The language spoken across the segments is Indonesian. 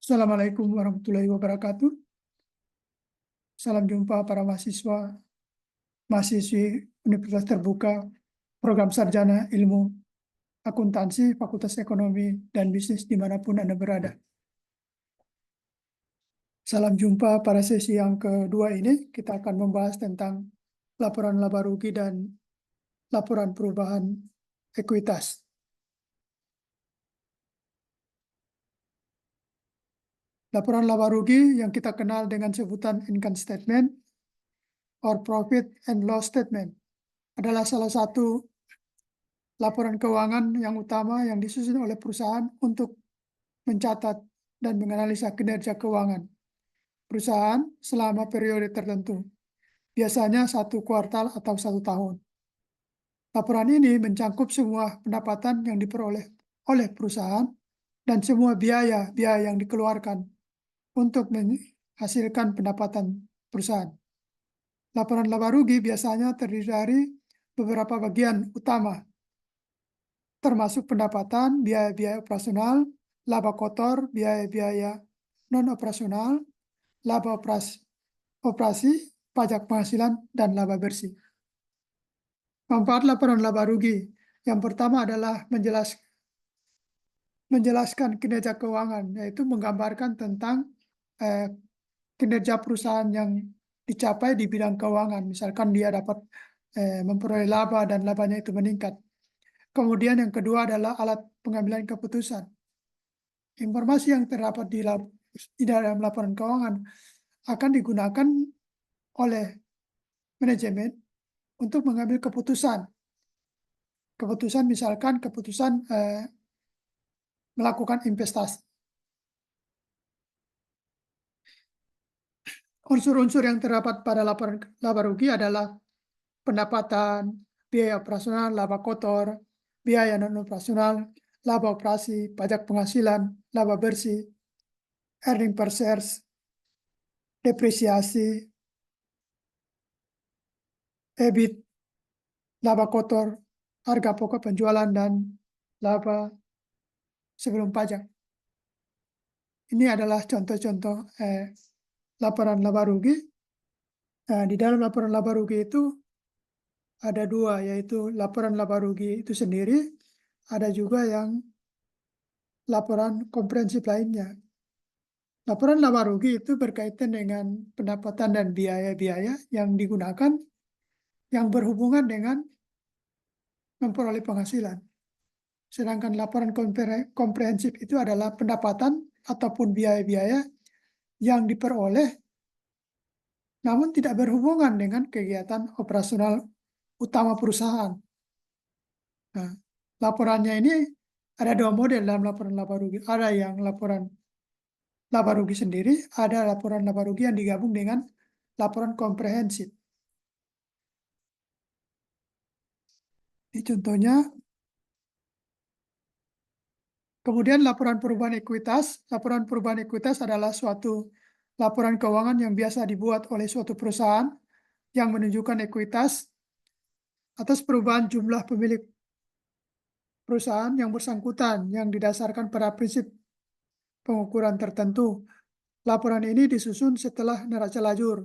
Assalamualaikum warahmatullahi wabarakatuh. Salam jumpa para mahasiswi Universitas Terbuka, Program Sarjana Ilmu Akuntansi, Fakultas Ekonomi dan Bisnis dimanapun Anda berada. Salam jumpa pada sesi yang kedua ini. Kita akan membahas tentang laporan laba rugi dan laporan perubahan ekuitas. Laporan laba rugi yang kita kenal dengan sebutan income statement or profit and loss statement adalah salah satu laporan keuangan yang utama yang disusun oleh perusahaan untuk mencatat dan menganalisa kinerja keuangan perusahaan selama periode tertentu, biasanya 1 kuartal atau 1 tahun. Laporan ini mencangkup semua pendapatan yang diperoleh oleh perusahaan dan semua biaya yang dikeluarkan untuk menghasilkan pendapatan perusahaan. Laporan laba rugi biasanya terdiri dari beberapa bagian utama, termasuk pendapatan, biaya-biaya operasional, laba kotor, biaya-biaya non-operasional, laba operasi, pajak penghasilan, dan laba bersih. Manfaat laporan laba rugi yang pertama adalah menjelaskan kinerja keuangan, yaitu menggambarkan tentang kinerja perusahaan yang dicapai di bidang keuangan. Misalkan dia dapat memperoleh laba dan labanya itu meningkat. Kemudian yang kedua adalah alat pengambilan keputusan. Informasi yang terdapat di dalam laporan keuangan akan digunakan oleh manajemen untuk mengambil keputusan. Keputusan misalkan keputusan melakukan investasi. Unsur-unsur yang terdapat pada laporan laba rugi adalah pendapatan, biaya operasional, laba kotor, biaya non-operasional, laba operasi, pajak penghasilan, laba bersih, earning per shares, depresiasi, EBIT, laba kotor, harga pokok penjualan, dan laba sebelum pajak. Ini adalah contoh-contoh laporan laba rugi. Nah, di dalam laporan laba rugi itu ada dua, yaitu laporan laba rugi itu sendiri, ada juga yang laporan komprehensif lainnya. Laporan laba rugi itu berkaitan dengan pendapatan dan biaya-biaya yang digunakan yang berhubungan dengan memperoleh penghasilan. Sedangkan laporan komprehensif itu adalah pendapatan ataupun biaya-biaya yang diperoleh namun tidak berhubungan dengan kegiatan operasional utama perusahaan. Nah, laporannya ini ada dua model dalam laporan laba rugi. Ada yang laporan laba rugi sendiri, ada laporan laba rugi yang digabung dengan laporan komprehensif. Ini contohnya. Kemudian laporan perubahan ekuitas. Laporan perubahan ekuitas adalah suatu laporan keuangan yang biasa dibuat oleh suatu perusahaan yang menunjukkan ekuitas atas perubahan jumlah pemilik perusahaan yang bersangkutan yang didasarkan pada prinsip pengukuran tertentu. Laporan ini disusun setelah neraca lajur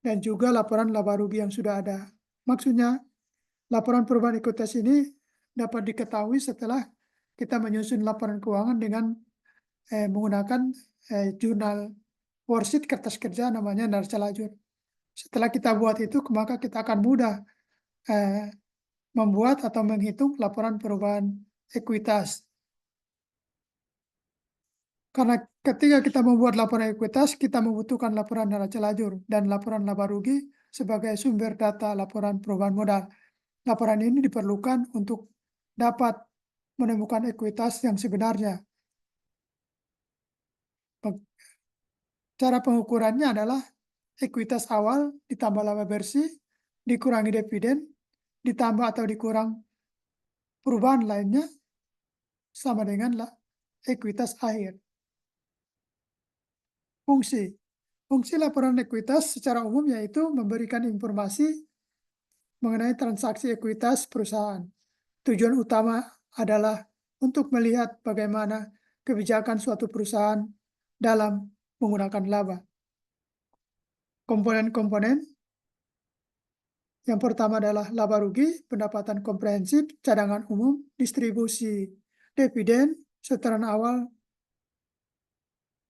dan juga laporan laba rugi yang sudah ada. Maksudnya, laporan perubahan ekuitas ini dapat diketahui setelah kita menyusun laporan keuangan dengan menggunakan jurnal worksheet kertas kerja namanya neraca lajur. Setelah kita buat itu, maka kita akan mudah membuat atau menghitung laporan perubahan ekuitas. Karena ketika kita membuat laporan ekuitas, kita membutuhkan laporan neraca lajur dan laporan laba rugi sebagai sumber data laporan perubahan modal. Laporan ini diperlukan untuk dapat menemukan ekuitas yang sebenarnya. Cara pengukurannya adalah ekuitas awal ditambah laba bersih, dikurangi dividen, ditambah atau dikurang perubahan lainnya, sama dengan ekuitas akhir. Fungsi laporan ekuitas secara umum yaitu memberikan informasi mengenai transaksi ekuitas perusahaan. Tujuan utama adalah untuk melihat bagaimana kebijakan suatu perusahaan dalam menggunakan laba. Komponen-komponen yang pertama adalah laba rugi, pendapatan komprehensif, cadangan umum, distribusi dividen, setoran awal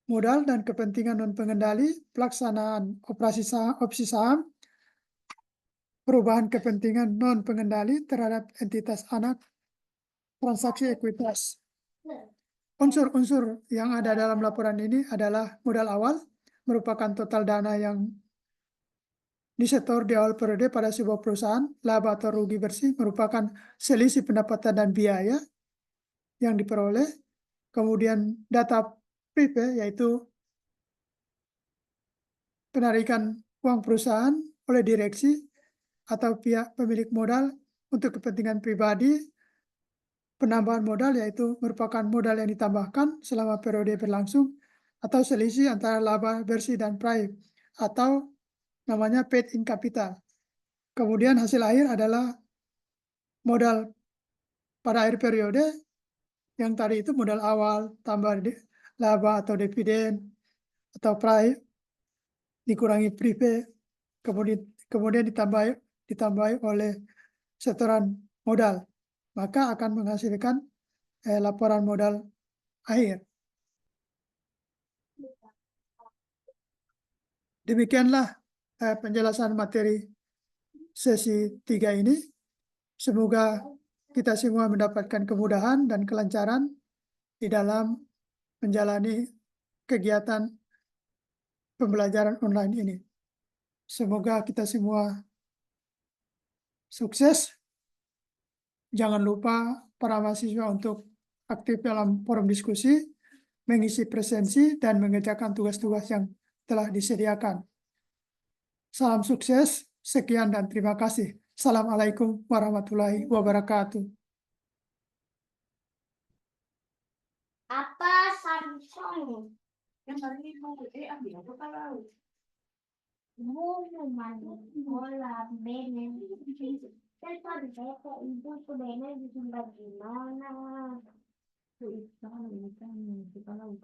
modal dan kepentingan non-pengendali, pelaksanaan opsi saham, perubahan kepentingan non-pengendali terhadap entitas anak, transaksi ekuitas. Unsur-unsur yang ada dalam laporan ini adalah modal awal, merupakan total dana yang disetor di awal periode pada sebuah perusahaan. Laba atau rugi bersih merupakan selisih pendapatan dan biaya yang diperoleh. Kemudian data PIP, yaitu penarikan uang perusahaan oleh direksi atau pihak pemilik modal untuk kepentingan pribadi. Penambahan modal yaitu merupakan modal yang ditambahkan selama periode berlangsung atau selisih antara laba bersih dan praib atau namanya paid in capital. Kemudian hasil akhir adalah modal pada akhir periode yang tadi itu modal awal tambah laba atau dividen atau praib dikurangi prepay, kemudian ditambahi oleh setoran modal, maka akan menghasilkan laporan modal akhir. Demikianlah penjelasan materi sesi 3 ini. Semoga kita semua mendapatkan kemudahan dan kelancaran di dalam menjalani kegiatan pembelajaran online ini. Semoga kita semua sukses. Jangan lupa para mahasiswa untuk aktif dalam forum diskusi, mengisi presensi, dan mengerjakan tugas-tugas yang telah disediakan. Salam sukses, sekian dan terima kasih. Assalamualaikum warahmatullahi wabarakatuh. Apa Samsung? Yang hari ini mau ambil apa kalau? Bola, benen. Kan tadi saya ke ibu ke benen di gimana? Itu kan kalau